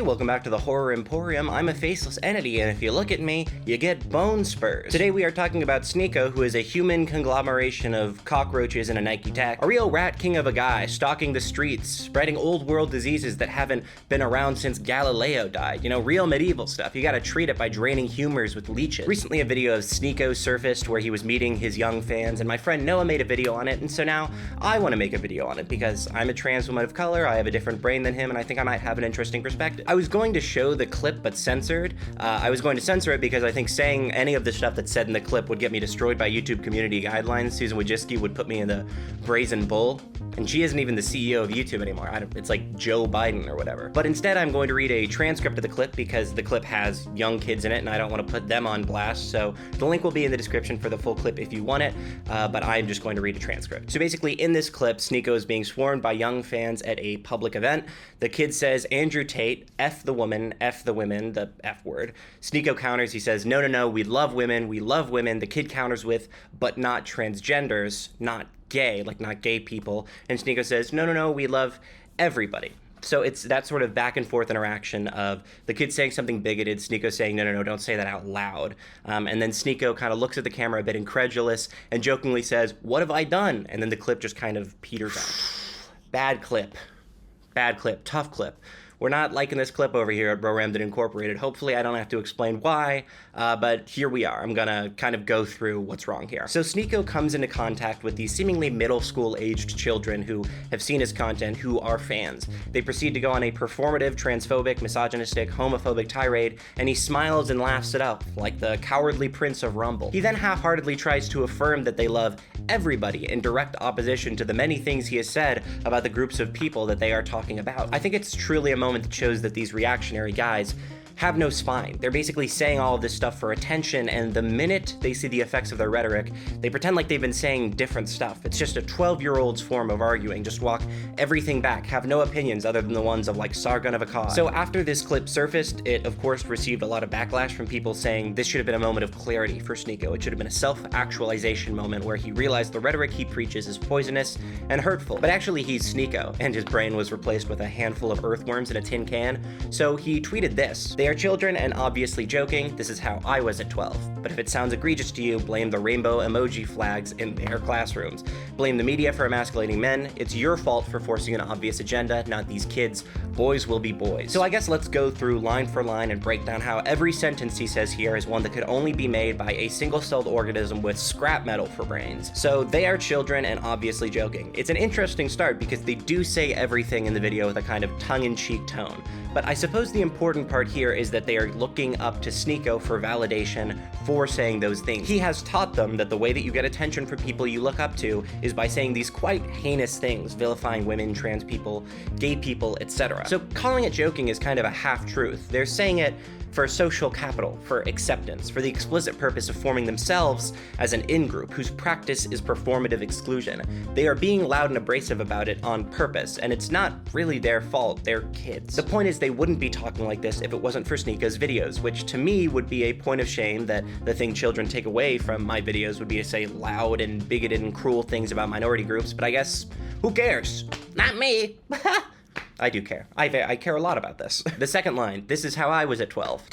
welcome back to the Horror Emporium. I'm a faceless entity, and if you look at me, you get bone spurs. Today we are talking about Sneako, who is a human conglomeration of cockroaches and a Nike tech, a real rat king of a guy, stalking the streets, spreading old world diseases that haven't been around since Galileo died. You know, real medieval stuff. You gotta treat it by draining humors with leeches. Recently a video of Sneako surfaced where he was meeting his young fans, and my friend Noah made a video on it, and so now I want to make a video on it because I'm a trans woman of color, I have a different brain than him, and I think I might have an interesting perspective. I was going to show the clip but censored. I was going to censor it because I think saying any of the stuff that's said in the clip would get me destroyed by YouTube community guidelines. Susan Wojcicki would put me in the brazen bull, and she isn't even the CEO of YouTube anymore. It's like Joe Biden or whatever. But instead I'm going to read a transcript of the clip because the clip has young kids in it and I don't want to put them on blast, so the link will be in the description for the full clip if you want it, but I'm just going to read a transcript. So basically in this clip, Sneako is being swarmed by young fans at a public event. The kid says, "Andrew Tate, F the woman, F the women," the F word. Sneako counters, he says, no, we love women, we love women. The kid counters with, "but not transgenders, not gay," like not gay people. And Sneako says, no, we love everybody. So it's that sort of back and forth interaction of the kid saying something bigoted, Sneako saying, no, don't say that out loud. And then Sneako kind of looks at the camera a bit incredulous and jokingly says, "What have I done?" And then the clip just kind of peters out. Bad clip, tough clip. We're not liking this clip over here at Bro Rammed Incorporated. Hopefully I don't have to explain why, but here we are. I'm gonna kind of go through what's wrong here. So Sneako comes into contact with these seemingly middle school aged children who have seen his content, who are fans. They proceed to go on a performative, transphobic, misogynistic, homophobic tirade, and he smiles and laughs it up like the cowardly prince of Rumble. He then half-heartedly tries to affirm that they love everybody in direct opposition to the many things he has said about the groups of people that they are talking about. I think it's truly a moment that shows that these reactionary guys have no spine. They're basically saying all of this stuff for attention, and the minute they see the effects of their rhetoric, they pretend like they've been saying different stuff. It's just a 12-year-old's form of arguing. Just walk everything back, have no opinions other than the ones of like Sargon of Akkad. So after this clip surfaced, it of course received a lot of backlash from people saying this should have been a moment of clarity for Sneako. It should have been a self-actualization moment where he realized the rhetoric he preaches is poisonous and hurtful. But actually he's Sneako, and his brain was replaced with a handful of earthworms in a tin can. So he tweeted this: "They are children and obviously joking. This is how I was at 12. But if it sounds egregious to you, blame the rainbow emoji flags in their classrooms. Blame the media for emasculating men. It's your fault for forcing an obvious agenda, not these kids. Boys will be boys." So I guess let's go through line for line and break down how every sentence he says here is one that could only be made by a single-celled organism with scrap metal for brains. So they are children and obviously joking. It's an interesting start because they do say everything in the video with a kind of tongue-in-cheek tone. But I suppose the important part here is that they are looking up to Sneako for validation for saying those things. He has taught them that the way that you get attention from people you look up to is by saying these quite heinous things, vilifying women, trans people, gay people, etc. So calling it joking is kind of a half-truth. They're saying it for social capital, for acceptance, for the explicit purpose of forming themselves as an in-group whose practice is performative exclusion. They are being loud and abrasive about it on purpose, and it's not really their fault, they're kids. The point is they wouldn't be talking like this if it wasn't for Sneako's videos, which to me would be a point of shame that the thing children take away from my videos would be to say loud and bigoted and cruel things about minority groups, but I guess, who cares? Not me! I do care. I care a lot about this. The second line, "This is how I was at 12.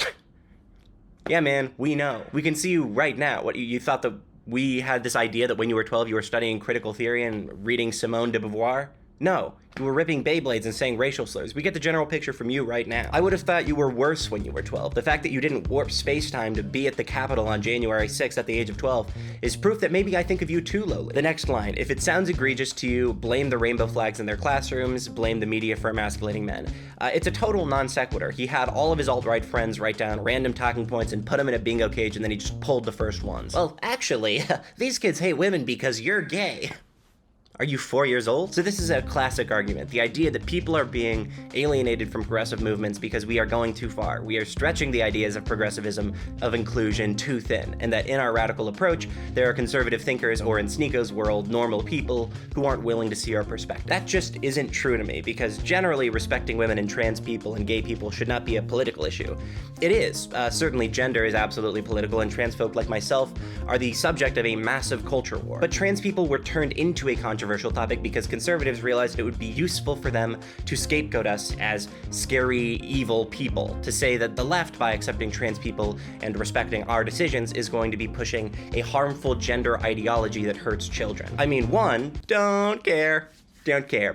Yeah, man, we know. We can see you right now. What, you thought that we had this idea that when you were 12 you were studying critical theory and reading Simone de Beauvoir? No, you were ripping Beyblades and saying racial slurs. We get the general picture from you right now. I would have thought you were worse when you were 12. The fact that you didn't warp space-time to be at the Capitol on January 6th at the age of 12 is proof that maybe I think of you too lowly." The next line, "If it sounds egregious to you, blame the rainbow flags in their classrooms, blame the media for emasculating men." It's a total non sequitur. He had all of his alt-right friends write down random talking points and put them in a bingo cage, and then he just pulled the first ones. Well, actually, these kids hate women because you're gay. Are you 4 years old? So this is a classic argument. The idea that people are being alienated from progressive movements because we are going too far. We are stretching the ideas of progressivism, of inclusion, too thin. And that in our radical approach, there are conservative thinkers, or in Sneako's world, normal people, who aren't willing to see our perspective. That just isn't true to me, because generally respecting women and trans people and gay people should not be a political issue. It is. Certainly gender is absolutely political, and trans folk like myself are the subject of a massive culture war. But trans people were turned into a controversy controversial topic because conservatives realized it would be useful for them to scapegoat us as scary, evil people, to say that the left, by accepting trans people and respecting our decisions, is going to be pushing a harmful gender ideology that hurts children. I mean, one, don't care.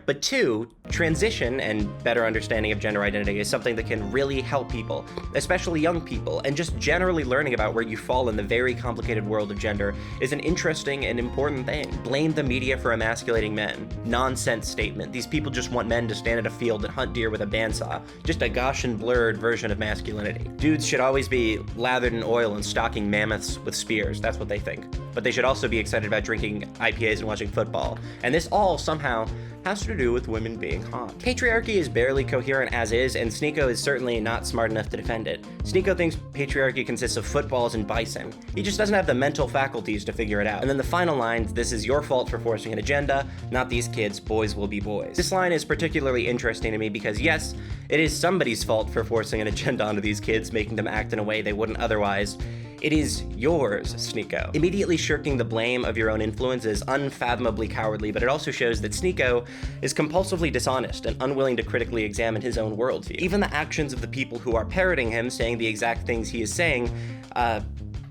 But two, transition and better understanding of gender identity is something that can really help people, especially young people, and just generally learning about where you fall in the very complicated world of gender is an interesting and important thing. Blame the media for emasculating men. Nonsense statement. These people just want men to stand in a field and hunt deer with a bandsaw. Just a Gaussian blurred version of masculinity. Dudes should always be lathered in oil and stalking mammoths with spears. That's what they think. But they should also be excited about drinking IPAs and watching football. And this all somehow has to do with women being hot. Patriarchy is barely coherent as is, and Sneako is certainly not smart enough to defend it. Sneako thinks patriarchy consists of footballs and bison. He just doesn't have the mental faculties to figure it out. And then the final line, this is your fault for forcing an agenda, not these kids, boys will be boys. This line is particularly interesting to me because yes, it is somebody's fault for forcing an agenda onto these kids, making them act in a way they wouldn't otherwise. It is yours, Sneako. Immediately shirking the blame of your own influence is unfathomably cowardly, but it also shows that Sneako is compulsively dishonest and unwilling to critically examine his own worldview. Even the actions of the people who are parroting him, saying the exact things he is saying,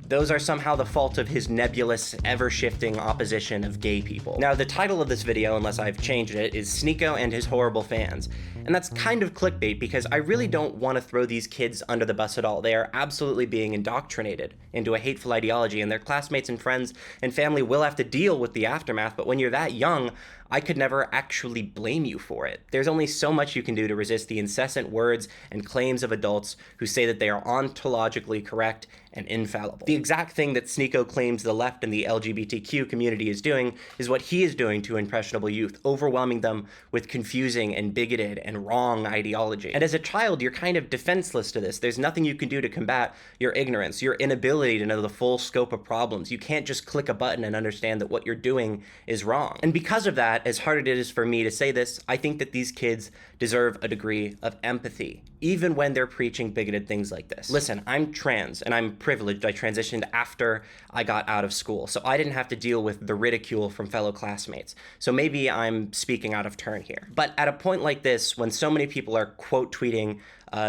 those are somehow the fault of his nebulous, ever-shifting opposition of gay people. Now, the title of this video, unless I've changed it, is Sneako and His Horrible Fans. And that's kind of clickbait because I really don't want to throw these kids under the bus at all. They are absolutely being indoctrinated into a hateful ideology, and their classmates and friends and family will have to deal with the aftermath, but when you're that young, I could never actually blame you for it. There's only so much you can do to resist the incessant words and claims of adults who say that they are ontologically correct and infallible. The exact thing that Sneako claims the left and the LGBTQ community is doing is what he is doing to impressionable youth, overwhelming them with confusing and bigoted and wrong ideology. And as a child, you're kind of defenseless to this. There's nothing you can do to combat your ignorance, your inability to know the full scope of problems. You can't just click a button and understand that what you're doing is wrong. And because of that, as hard it is for me to say this, I think that these kids deserve a degree of empathy, even when they're preaching bigoted things like this. Listen, I'm trans and I'm privileged. I transitioned after I got out of school, so I didn't have to deal with the ridicule from fellow classmates. So maybe I'm speaking out of turn here. But at a point like this, when so many people are quote tweeting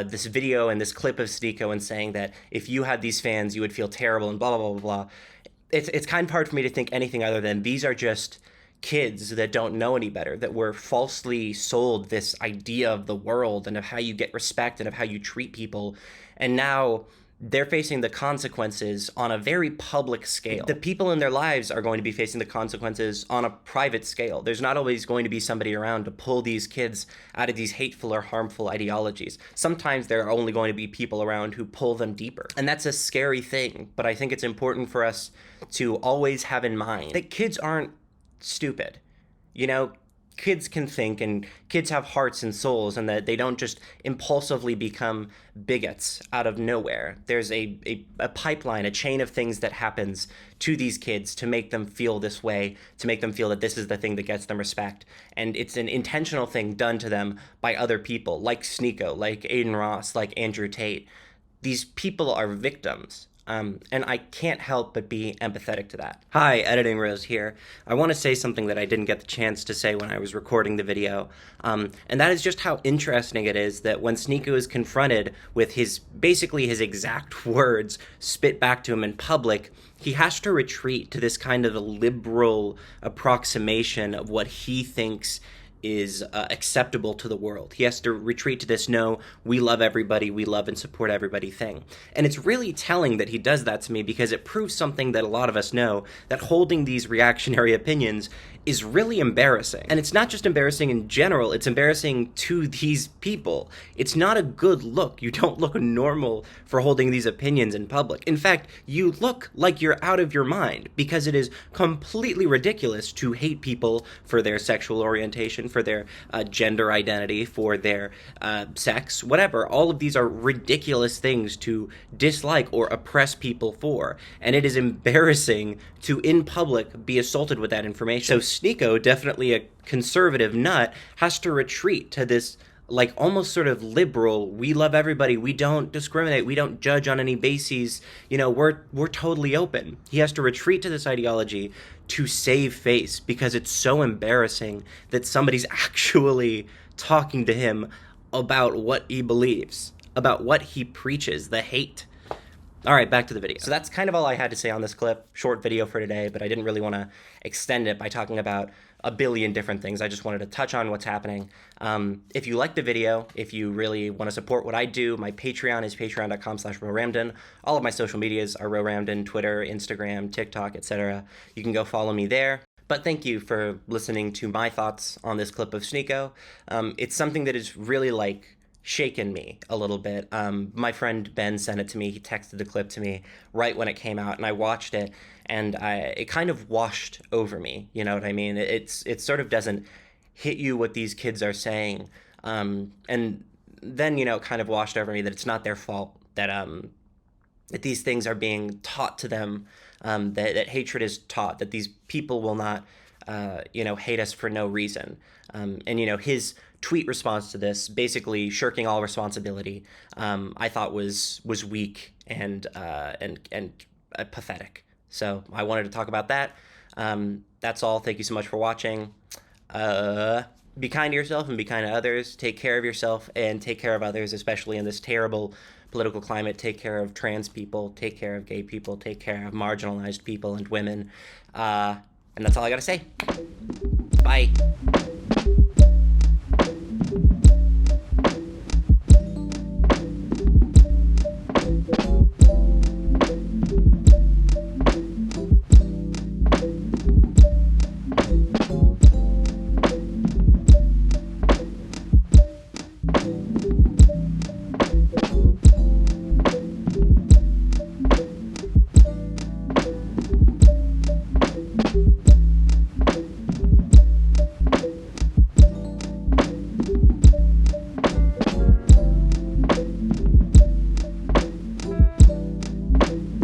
this video and this clip of Sneako and saying that if you had these fans, you would feel terrible and blah, blah, blah, blah, it's kind of hard for me to think anything other than these are just kids that don't know any better, that were falsely sold this idea of the world and of how you get respect and of how you treat people. And now they're facing the consequences on a very public scale. The people in their lives are going to be facing the consequences on a private scale. There's not always going to be somebody around to pull these kids out of these hateful or harmful ideologies. Sometimes there are only going to be people around who pull them deeper. And that's a scary thing, but I think it's important for us to always have in mind that kids aren't stupid. You know, kids can think and kids have hearts and souls, and that they don't just impulsively become bigots out of nowhere. There's a pipeline, a chain of things that happens to these kids to make them feel this way, to make them feel that this is the thing that gets them respect. And it's an intentional thing done to them by other people, like Sneako, like Adin Ross, like Andrew Tate. These people are victims. And I can't help but be empathetic to that. Hi, Adin Ross here. I want to say something that I didn't get the chance to say when I was recording the video, and that is just how interesting it is that when Sneako is confronted with basically his exact words spit back to him in public, he has to retreat to this kind of a liberal approximation of what he thinks is acceptable to the world. He has to retreat to this, no, we love everybody, we love and support everybody thing. And it's really telling that he does that to me because it proves something that a lot of us know, that holding these reactionary opinions is really embarrassing. And it's not just embarrassing in general, it's embarrassing to these people. It's not a good look. You don't look normal for holding these opinions in public. In fact, you look like you're out of your mind because it is completely ridiculous to hate people for their sexual orientation, for their gender identity, for their sex, whatever. All of these are ridiculous things to dislike or oppress people for. And it is embarrassing to, in public, be assaulted with that information. So Sneako, definitely a conservative nut, has to retreat to this like almost sort of liberal, we love everybody, we don't discriminate, we don't judge on any bases, you know, we're totally open. He has to retreat to this ideology to save face because it's so embarrassing that somebody's actually talking to him about what he believes, about what he preaches, the hate. All right, back to the video. So that's kind of all I had to say on this clip. Short video for today, but I didn't really want to extend it by talking about a billion different things. I just wanted to touch on what's happening. If you like the video, if you really want to support what I do, my Patreon is patreon.com/RoRamden. All of my social medias are RoRamden, Twitter, Instagram, TikTok, etc. You can go follow me there. But thank you for listening to my thoughts on this clip of Sneako. It's something that is really like shaken me a little bit. My friend Ben sent it to me. He texted the clip to me right when it came out, and I watched it, and it kind of washed over me. You know what I mean? It sort of doesn't hit you what these kids are saying, and then, you know, it kind of washed over me that it's not their fault that that these things are being taught to them, that hatred is taught, that these people will not, you know, hate us for no reason. And, you know, his tweet response to this, basically shirking all responsibility, I thought was weak and pathetic. So I wanted to talk about that. That's all. Thank you so much for watching. Be kind to yourself and be kind to others. Take care of yourself and take care of others, especially in this terrible political climate. Take care of trans people. Take care of gay people. Take care of marginalized people and women. And that's all I got to say. Bye.